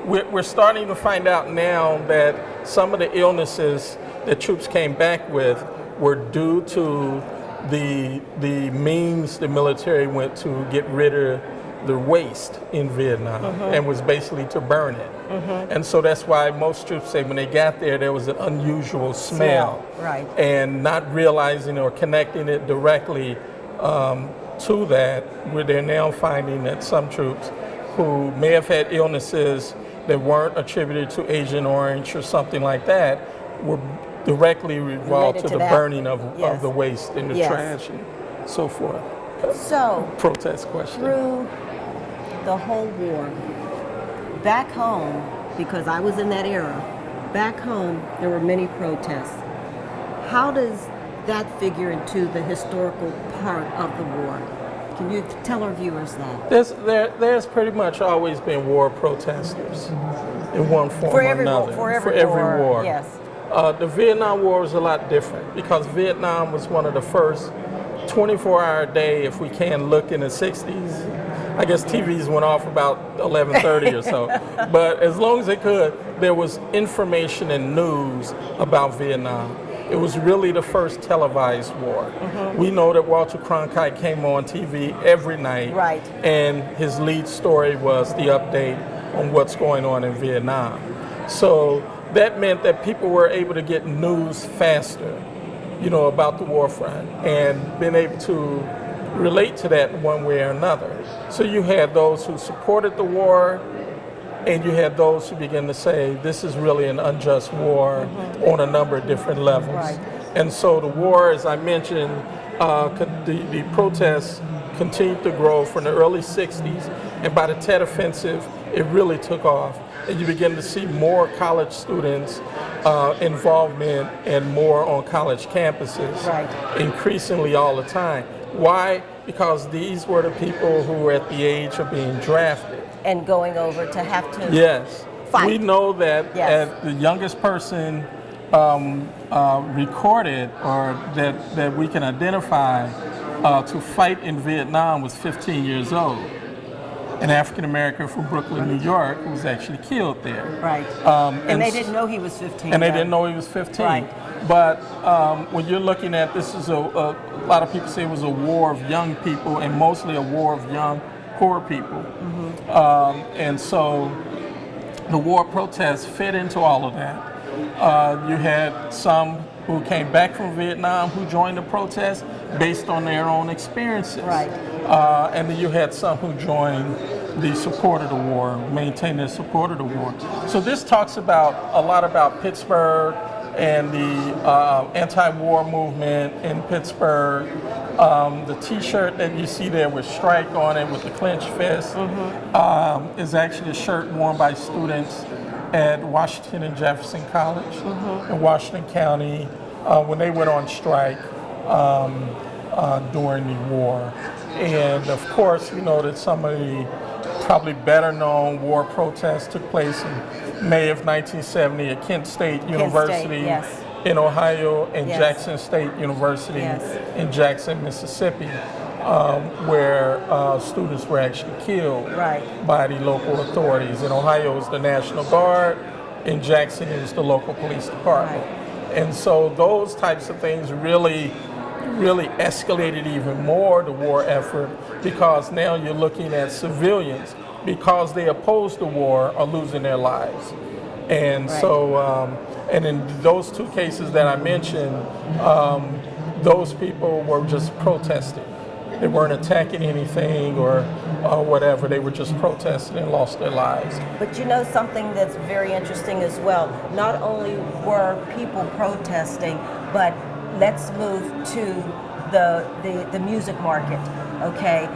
We're starting to find out now that some of the illnesses that troops came back with were due to the means the military went to get rid of the waste in Vietnam, and was basically to burn it. And so that's why most troops say when they got there was an unusual smell. Right. And not realizing or connecting it directly to that, where they're now finding that some troops who may have had illnesses that weren't attributed to Agent Orange or something like that were directly involved to the burning of the waste and the trash and so forth. So, protest question. Through the whole war, back home, because I was in that era, back home there were many protests. How does that figure into the historical part of the war? Can you tell our viewers that? There's pretty much always been war protesters in one form or another. For every war. Yes. The Vietnam War was a lot different because Vietnam was one of the first 24-hour day, if we can look in the 60s. I guess TVs went off about 11:30 or so. But as long as it could, there was information and news about Vietnam. It was really the first televised war. We know that Walter Cronkite came on TV every night. Right. And his lead story was the update on what's going on in Vietnam. So that meant that people were able to get news faster, about the war front, and been able to relate to that one way or another. So you had those who supported the war, and you had those who began to say, this is really an unjust war on a number of different levels. Right. And so the war, as I mentioned, the protests continued to grow from the early 60s, and by the Tet Offensive, it really took off. And you begin to see more college students involvement and more on college campuses, increasingly all the time. Why? Because these were the people who were at the age of being drafted. And going over to have to fight. We know that the youngest person recorded or that we can identify to fight in Vietnam was 15 years old. An African American from Brooklyn, New York, who was actually killed there. Right. And they didn't know he was 15. And they didn't know he was 15. Right. But when you're looking at this, is a lot of people say it was a war of young people, and mostly a war of young, poor people. And so the war protests fit into all of that. You had some who came back from Vietnam who joined the protest based on their own experiences. Right. And then you had some who joined the support of the war, maintained their support of the war. So this talks about a lot about Pittsburgh and the anti-war movement in Pittsburgh. The T-shirt that you see there with strike on it with the clenched fist is actually a shirt worn by students at Washington and Jefferson College in Washington County when they went on strike during the war. And of course, we know that some of the probably better known war protest took place in May of 1970 at Kent State University yes. in Ohio and Yes. Jackson State University Yes. in Jackson, Mississippi, where students were actually killed Right. by the local authorities. In Ohio, it was the National Guard. In Jackson, it was the local police department. Right. And so those types of things really escalated even more the war effort, because now you're looking at civilians, because they oppose the war, are losing their lives. And Right. so, and in those two cases that I mentioned, those people were just protesting. They weren't attacking anything or whatever. They were just protesting and lost their lives. But you know something that's very interesting as well. Not only were people protesting, but let's move to the music market. Okay,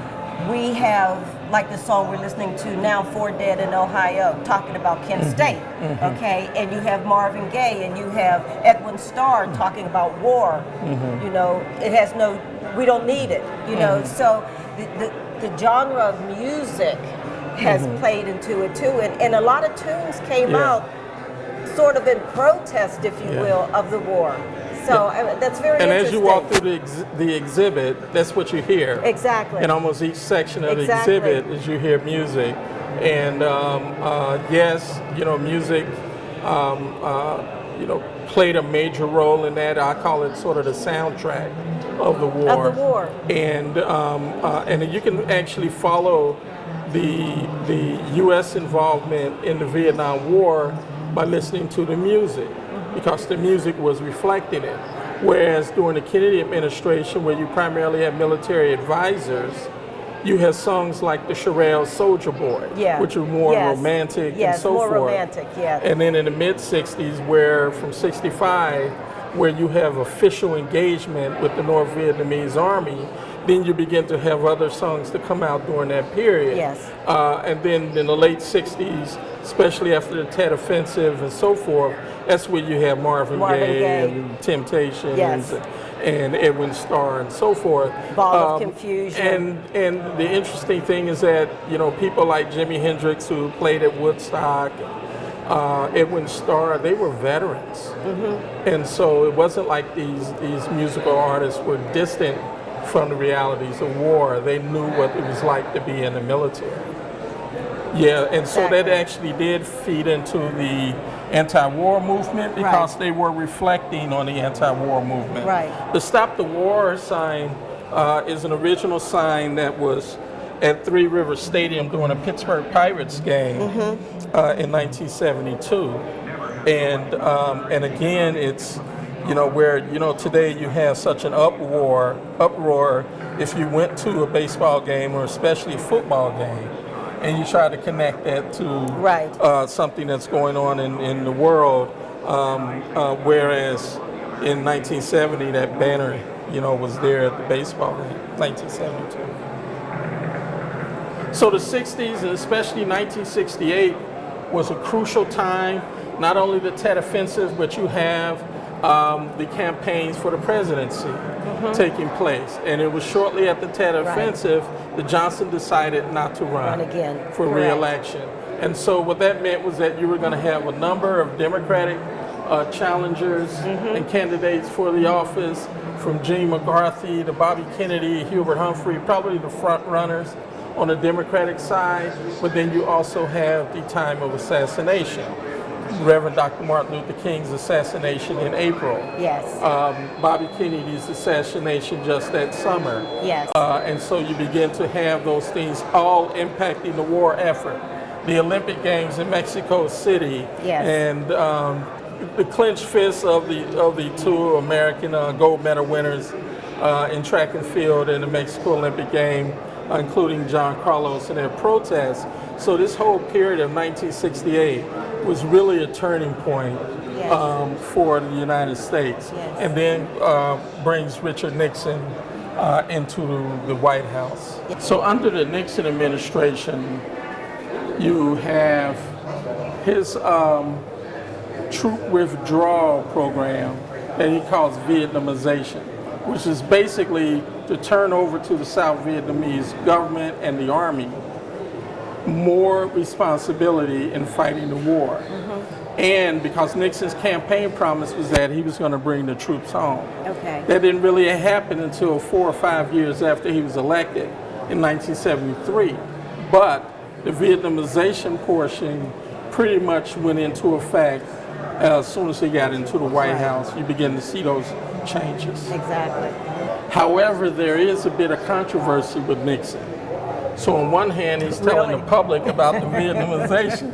we have, like the song we're listening to now, "4 Dead in Ohio," talking about Kent State. Okay, and you have Marvin Gaye and you have Edwin Starr talking about war. You know, it has no, we don't need it. You know, so the genre of music has played into it too, and a lot of tunes came out sort of in protest, if you will, of the war. So that's very and interesting. as you walk through the exhibit, that's what you hear. Exactly. In almost each section of Exactly. the exhibit is you hear music. And yes, you know, music, you know, played a major role in that. I call it sort of the soundtrack of the war. Of the war. And you can actually follow the U.S. involvement in the Vietnam War by listening to the music, because the music was reflecting it. Whereas during the Kennedy administration, where you primarily had military advisors, you had songs like the Shirelles Soldier Boy, which were more romantic and so more forth. romantic, yes. And then in the mid-60s, where from 65, where you have official engagement with the North Vietnamese Army, then you begin to have other songs to come out during that period. Yes. And then in the late 60s, especially after the Tet Offensive and so forth, that's where you have Marvin Gaye and Temptations and Edwin Starr and so forth. Ball of Confusion. And the interesting thing is that, you know, people like Jimi Hendrix, who played at Woodstock, Edwin Starr, they were veterans. And so it wasn't like these musical artists were distant from the realities of war. They knew what it was like to be in the military. Yeah, and so that actually did feed into the anti-war movement, because they were reflecting on the anti-war movement. Right. The Stop the War sign is an original sign that was at Three Rivers Stadium during a Pittsburgh Pirates game in 1972. And again, it's, you know, where, you know, today you have such an uproar if you went to a baseball game or especially a football game, and you try to connect that to something that's going on in the world, whereas in 1970 that banner, you know, was there at the baseball game, 1972. So the 60s, and especially 1968, was a crucial time. Not only the Tet Offensive, but you have the campaigns for the presidency taking place. And it was shortly after the Tet Offensive that Johnson decided not to run again for re-election. And so what that meant was that you were going to have a number of Democratic challengers and candidates for the office, from Gene McCarthy to Bobby Kennedy, Hubert Humphrey, probably the front runners on the Democratic side. But then you also have the time of assassination. Reverend Dr. Martin Luther King's assassination in April. Yes. Bobby Kennedy's assassination just that summer. Yes. And so you begin to have those things all impacting the war effort. The Olympic Games in Mexico City. Yes. And the clenched fists of the two American gold medal winners in track and field in the Mexico Olympic game, including John Carlos, and their protests. So this whole period of 1968 was really a turning point for the United States, and then brings Richard Nixon into the White House. So under the Nixon administration, you have his troop withdrawal program that he calls Vietnamization, which is basically to turn over to the South Vietnamese government and the army more responsibility in fighting the war. And because Nixon's campaign promise was that he was going to bring the troops home. Okay. That didn't really happen until 4 or 5 years after he was elected in 1973. But the Vietnamization portion pretty much went into effect as soon as he got into the White House. You begin to see those changes. Exactly. However, there is a bit of controversy with Nixon. So on one hand, he's telling the public about the Vietnamization.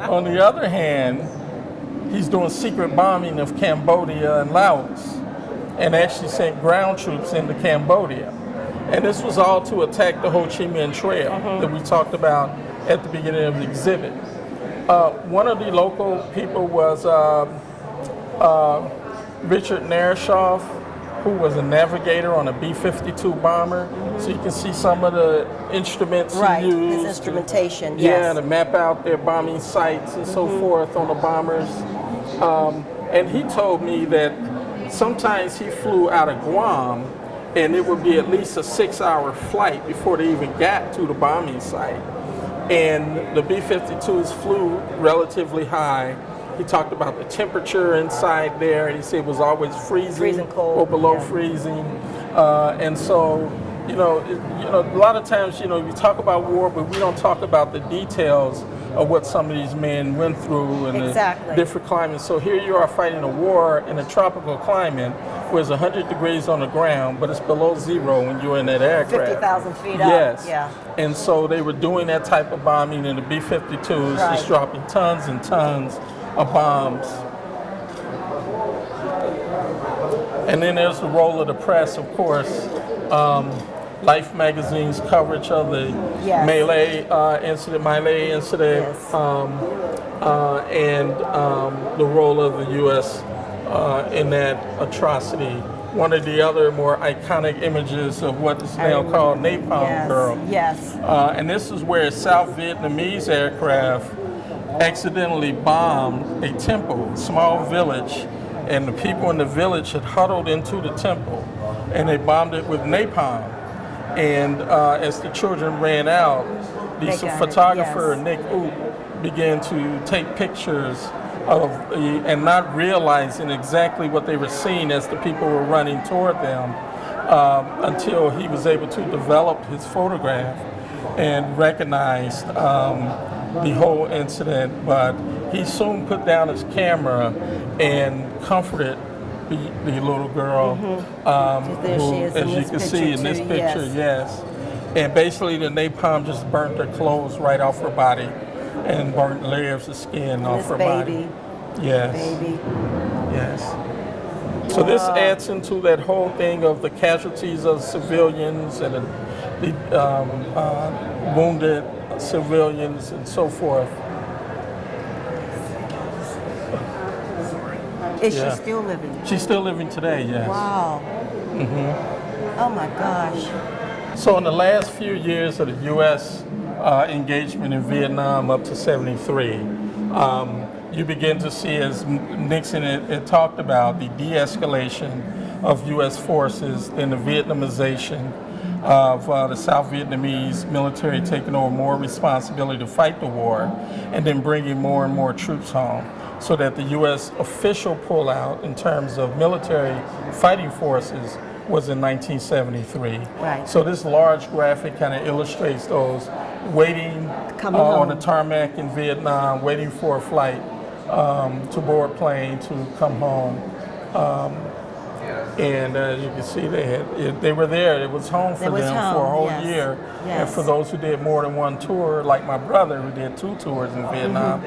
On the other hand, he's doing secret bombing of Cambodia and Laos, and actually sent ground troops into Cambodia. And this was all to attack the Ho Chi Minh Trail that we talked about at the beginning of the exhibit. One of the local people was Richard Nareshoff, who was a navigator on a B-52 bomber. So you can see some of the instruments he used. His instrumentation, Yeah, to map out their bombing sites and so forth on the bombers. And he told me that sometimes he flew out of Guam and it would be at least a 6-hour flight before they even got to the bombing site. And the B-52s flew relatively high. He talked about the temperature inside there, and he said it was always freezing cold, or below freezing. And so, you know, a lot of times, you talk about war, but we don't talk about the details of what some of these men went through and the different climates. So here you are fighting a war in a tropical climate where it's 100 degrees on the ground, but it's below zero when you're in that aircraft. 50,000 feet up. Yes. Yeah. And so they were doing that type of bombing in the B-52s, just dropping tons and tons of bombs. And then there's the role of the press, of course. Life magazine's coverage of the My Lai incident, and the role of the U.S. In that atrocity. One of the other more iconic images of what is now called Napalm Girl. And this is where a South Vietnamese aircraft accidentally bombed a temple, a small village, and the people in the village had huddled into the temple, and they bombed it with napalm. And as the children ran out, the photographer, Nick Oop, began to take pictures of and not realizing exactly what they were seeing as the people were running toward them, until he was able to develop his photograph and recognized the whole incident. But he soon put down his camera and comforted the little girl, who, as you can see in this picture, and basically the napalm just burnt her clothes right off her body and burnt layers of skin off her body. Yes. So this adds into that whole thing of the casualties of civilians and the wounded civilians and so forth. Is she still living? She's still living today, yes. Wow. Oh my gosh. So in the last few years of the U.S. Engagement in Vietnam up to 73, you begin to see, as Nixon had talked about, the de-escalation of U.S. forces and the Vietnamization of the South Vietnamese military taking over more responsibility to fight the war and then bringing more and more troops home, so that the U.S. official pullout in terms of military fighting forces was in 1973. So this large graphic kind of illustrates those waiting on the tarmac in Vietnam, waiting for a flight to board a plane to come home. And as you can see, they were there. It was home for them for a whole year. And for those who did more than one tour, like my brother who did 2 tours in Vietnam,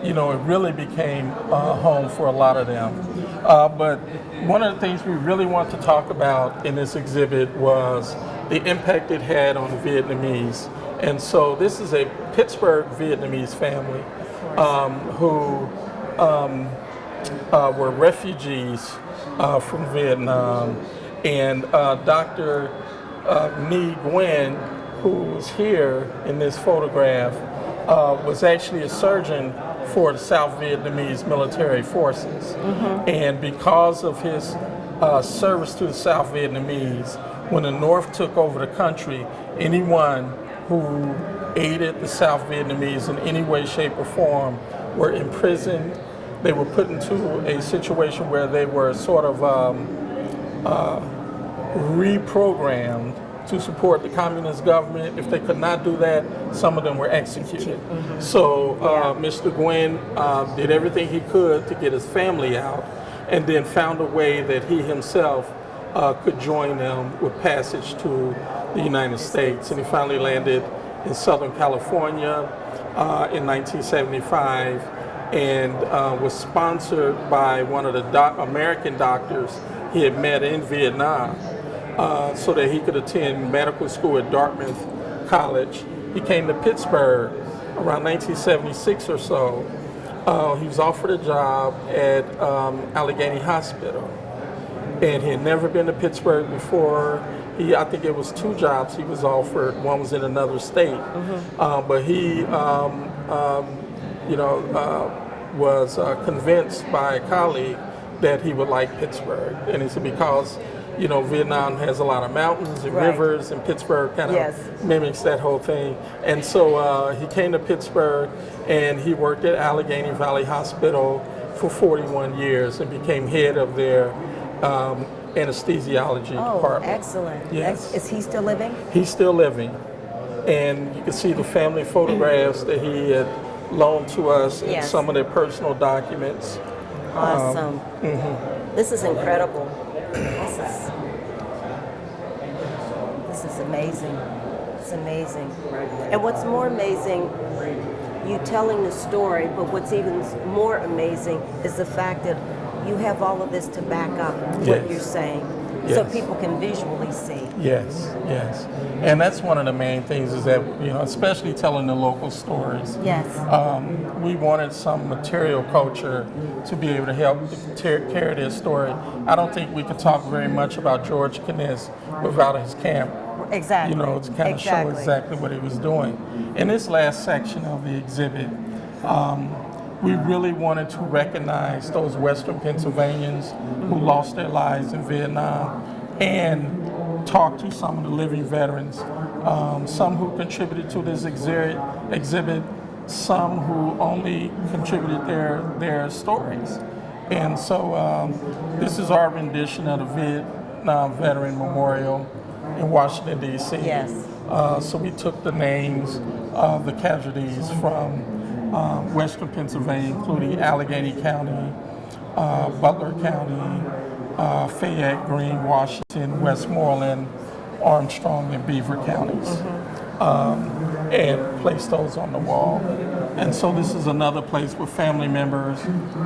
it really became home for a lot of them. But one of the things we really want to talk about in this exhibit was the impact it had on the Vietnamese. And so this is a Pittsburgh Vietnamese family who were refugees from Vietnam. And Dr. Nhi Nguyen, who was here in this photograph, was actually a surgeon for the South Vietnamese military forces. And because of his service to the South Vietnamese, when the North took over the country, anyone who aided the South Vietnamese in any way, shape, or form were imprisoned. They were put into a situation where they were sort of reprogrammed to support the communist government. If they could not do that, some of them were executed. So Mr. Nguyen did everything he could to get his family out, and then found a way that he himself could join them with passage to the United States. And he finally landed in Southern California in 1975, and was sponsored by one of the American doctors he had met in Vietnam, so that he could attend medical school at Dartmouth College. He came to Pittsburgh around 1976 or so. He was offered a job at Allegheny Hospital, and he had never been to Pittsburgh before. I think it was 2 jobs he was offered. One was in another state, but he, was convinced by a colleague that he would like Pittsburgh, and he said because Vietnam has a lot of mountains and rivers, and Pittsburgh kind of mimics that whole thing. And so he came to Pittsburgh, and he worked at Allegheny Valley Hospital for 41 years and became head of their anesthesiology department. Excellent. Yes. Is he still living? He's still living. And you can see the family photographs that he had loaned to us and some of their personal documents. Awesome. This is incredible. This is amazing. It's amazing. And what's more amazing, you telling the story, but what's even more amazing is the fact that you have all of this to back up what you're saying, so people can visually see. Yes. And that's one of the main things is that, especially telling the local stories. Yes. We wanted some material culture to be able to help carry their story. I don't think we could talk very much about George Kniss without his camera. Exactly. To kind of show exactly what he was doing. In this last section of the exhibit, we really wanted to recognize those Western Pennsylvanians who lost their lives in Vietnam and talk to some of the living veterans, some who contributed to this exhibit, some who only contributed their stories. And so this is our rendition of the Vietnam Veteran Memorial in Washington, D.C. Yes. So we took the names of the casualties from Western Pennsylvania, including Allegheny County, Butler County, Fayette, Greene, Washington, Westmoreland, Armstrong, and Beaver counties, and placed those on the wall. And so this is another place where family members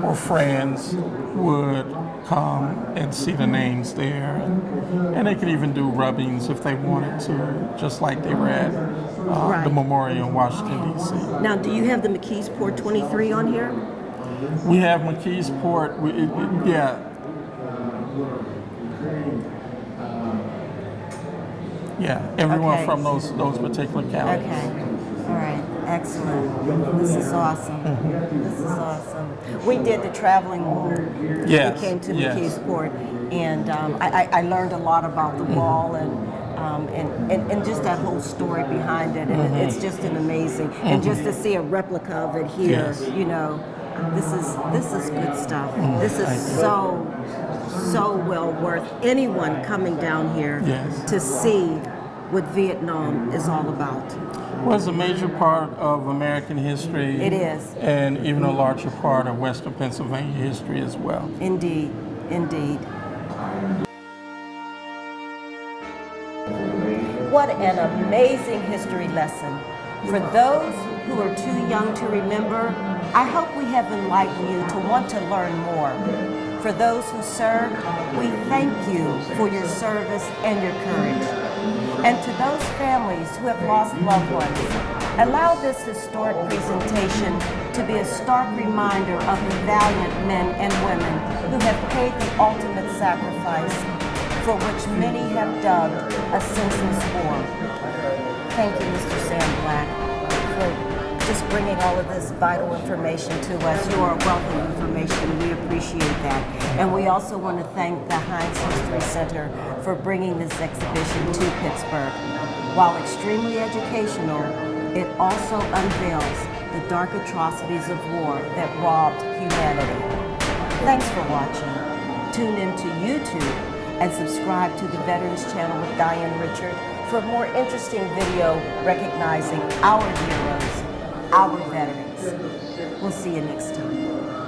or friends would come and see the names there. And they could even do rubbings if they wanted to, just like they were at the memorial in Washington, D.C. Now, do you have the McKeesport 23 on here? We have McKeesport, everyone from those particular counties. Okay. All right. Excellent. This is awesome. This is awesome. We did the traveling wall. Yes. We came to McKeesport, and I learned a lot about the wall and just that whole story behind it. And it's just an amazing. And just to see a replica of it here, this is good stuff. This is so well worth anyone coming down here to see what Vietnam is all about. Well, it's a major part of American history. It is. And even a larger part of Western Pennsylvania history as well. Indeed. What an amazing history lesson. For those who are too young to remember, I hope we have enlightened you to want to learn more. For those who serve, we thank you for your service and your courage. And to those families who have lost loved ones, allow this historic presentation to be a stark reminder of the valiant men and women who have paid the ultimate sacrifice, for which many have dubbed a senseless war. Thank you, Mr. Sam Black, for just bringing all of this vital information to us. You are a wealth of information. We appreciate that. And we also want to thank the Heinz History Center for bringing this exhibition to Pittsburgh. While extremely educational, It also unveils the dark atrocities of war that robbed humanity. Thanks for watching. Tune in to YouTube and subscribe to the Veterans Channel with Diane Richard for more interesting video recognizing our heroes, our veterans. We'll see you next time.